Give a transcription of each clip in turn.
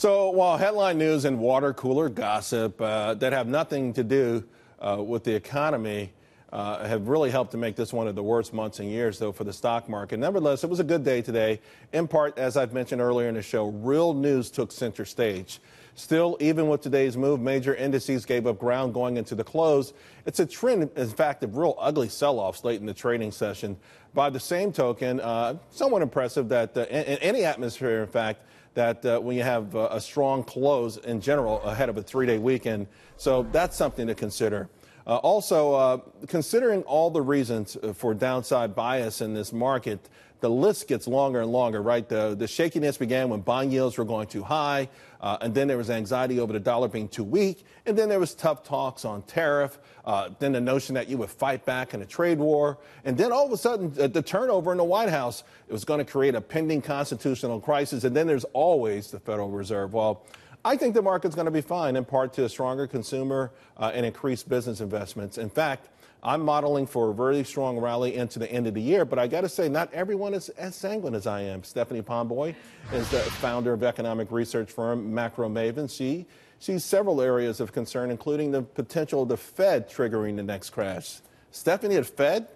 So while headline news and water cooler gossip that have nothing to do with the economy have really helped to make this one of the worst months in years, though, for the stock market. Nevertheless, it was a good day today. In part, as I've mentioned earlier in the show, real news took center stage. Still, even with today's move, major indices gave up ground going into the close. It's a trend, in fact, of real ugly sell-offs late in the trading session. By the same token, somewhat impressive that in any atmosphere, in fact, that when you have a strong close in general ahead of a three-day weekend. So that's something to consider. Also, considering all the reasons for downside bias in this market, the list gets longer and longer, right? The shakiness began when bond yields were going too high, and then there was anxiety over the dollar being too weak, and then there was tough talks on tariff, then the notion that you would fight back in a trade war, and then all of a sudden the turnover in the White House, it was going to create a pending constitutional crisis, and then there's always the Federal Reserve. Well, I think the market's going to be fine, in part to a stronger consumer and increased business investments. In fact, I'm modeling for a very strong rally into the end of the year, but I got to say, not everyone is as sanguine as I am. Stephanie Pomboy is the founder of economic research firm MacroMavens. She sees several areas of concern, including the potential of the Fed triggering the next crash. Stephanie, the Fed?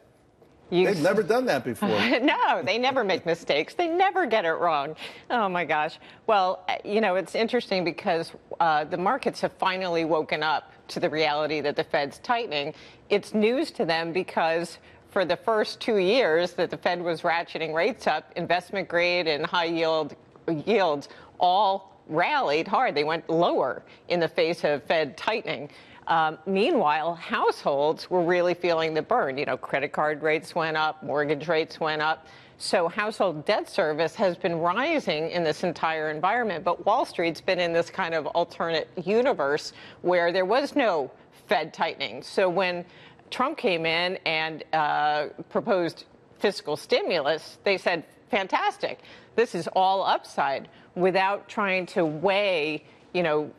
They've never done that before. No, they never make mistakes. They never get it wrong. Oh, my gosh. Well, you know, it's interesting because the markets have finally woken up to the reality that the Fed's tightening. It's news to them because for the first 2 years that the Fed was ratcheting rates up, investment grade and high yields all rallied hard. They went lower in the face of Fed tightening. Meanwhile, households were really feeling the burn. You know, credit card rates went up, mortgage rates went up. So household debt service has been rising in this entire environment. But Wall Street's been in this kind of alternate universe where there was no Fed tightening. So when Trump came in and proposed fiscal stimulus, they said, fantastic, this is all upside, without trying to weigh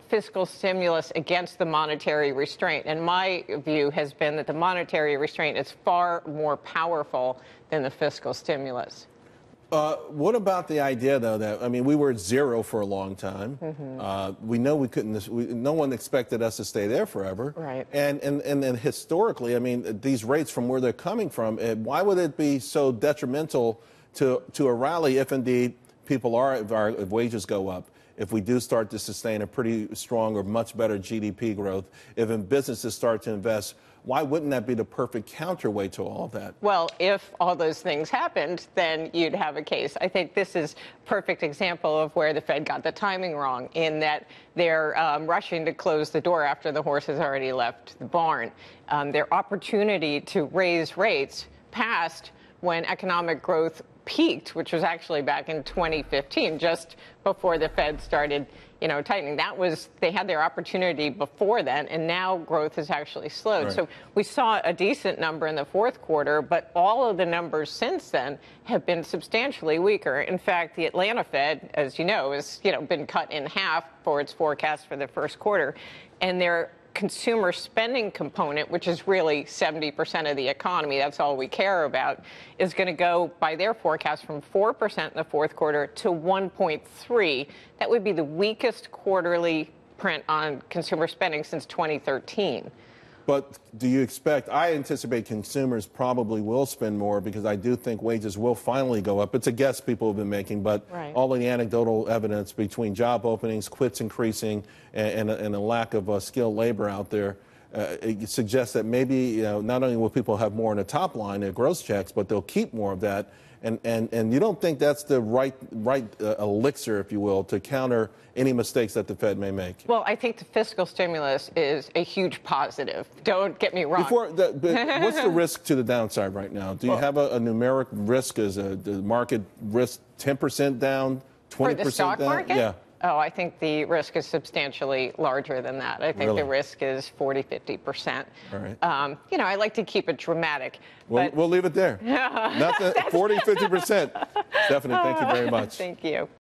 fiscal stimulus against the monetary restraint. And my view has been that the monetary restraint is far more powerful than the fiscal stimulus. What about the idea, though, that, I mean, we were at zero for a long time. Mm-hmm. We know we couldn't, no one expected us to stay there forever. Right. And then historically, I mean, these rates from where they're coming from, why would it be so detrimental to a rally if indeed people if wages go up? If we do start to sustain a pretty strong or much better GDP growth, if businesses start to invest, why wouldn't that be the perfect counterweight to all of that? Well, if all those things happened, then you'd have a case. I think this is a perfect example of where the Fed got the timing wrong, in that they're rushing to close the door after the horse has already left the barn. Their opportunity to raise rates passed when economic growth peaked, which was actually back in 2015, just before the Fed started, tightening. They had their opportunity before then, and now growth has actually slowed. Right. So we saw a decent number in the fourth quarter, but all of the numbers since then have been substantially weaker. In fact, the Atlanta Fed, as you know, has, been cut in half for its forecast for the first quarter, and their consumer spending component, which is really 70% of the economy, that's all we care about, is going to go, by their forecast, from 4% in the fourth quarter to 1.3%. That would be the weakest quarterly print on consumer spending since 2013. But do you I anticipate consumers probably will spend more, because I do think wages will finally go up. It's a guess people have been making, but right. All of the anecdotal evidence between job openings, quits increasing, and a lack of skilled labor out there, it suggests that maybe not only will people have more in the top line, their gross checks, but they'll keep more of that. And you don't think that's the right elixir, if you will, to counter any mistakes that the Fed may make? Well, I think the fiscal stimulus is a huge positive. Don't get me wrong. But what's the risk to the downside right now? Do you have a numeric risk? Is the market risk 10% down, 20% down? For the stock market? Yeah. Oh, I think the risk is substantially larger than that. I think really? The risk is 40, 50%. All right. I like to keep it dramatic. We'll leave it there. Nothing, 40, 50%. Stephanie, thank you very much. Thank you.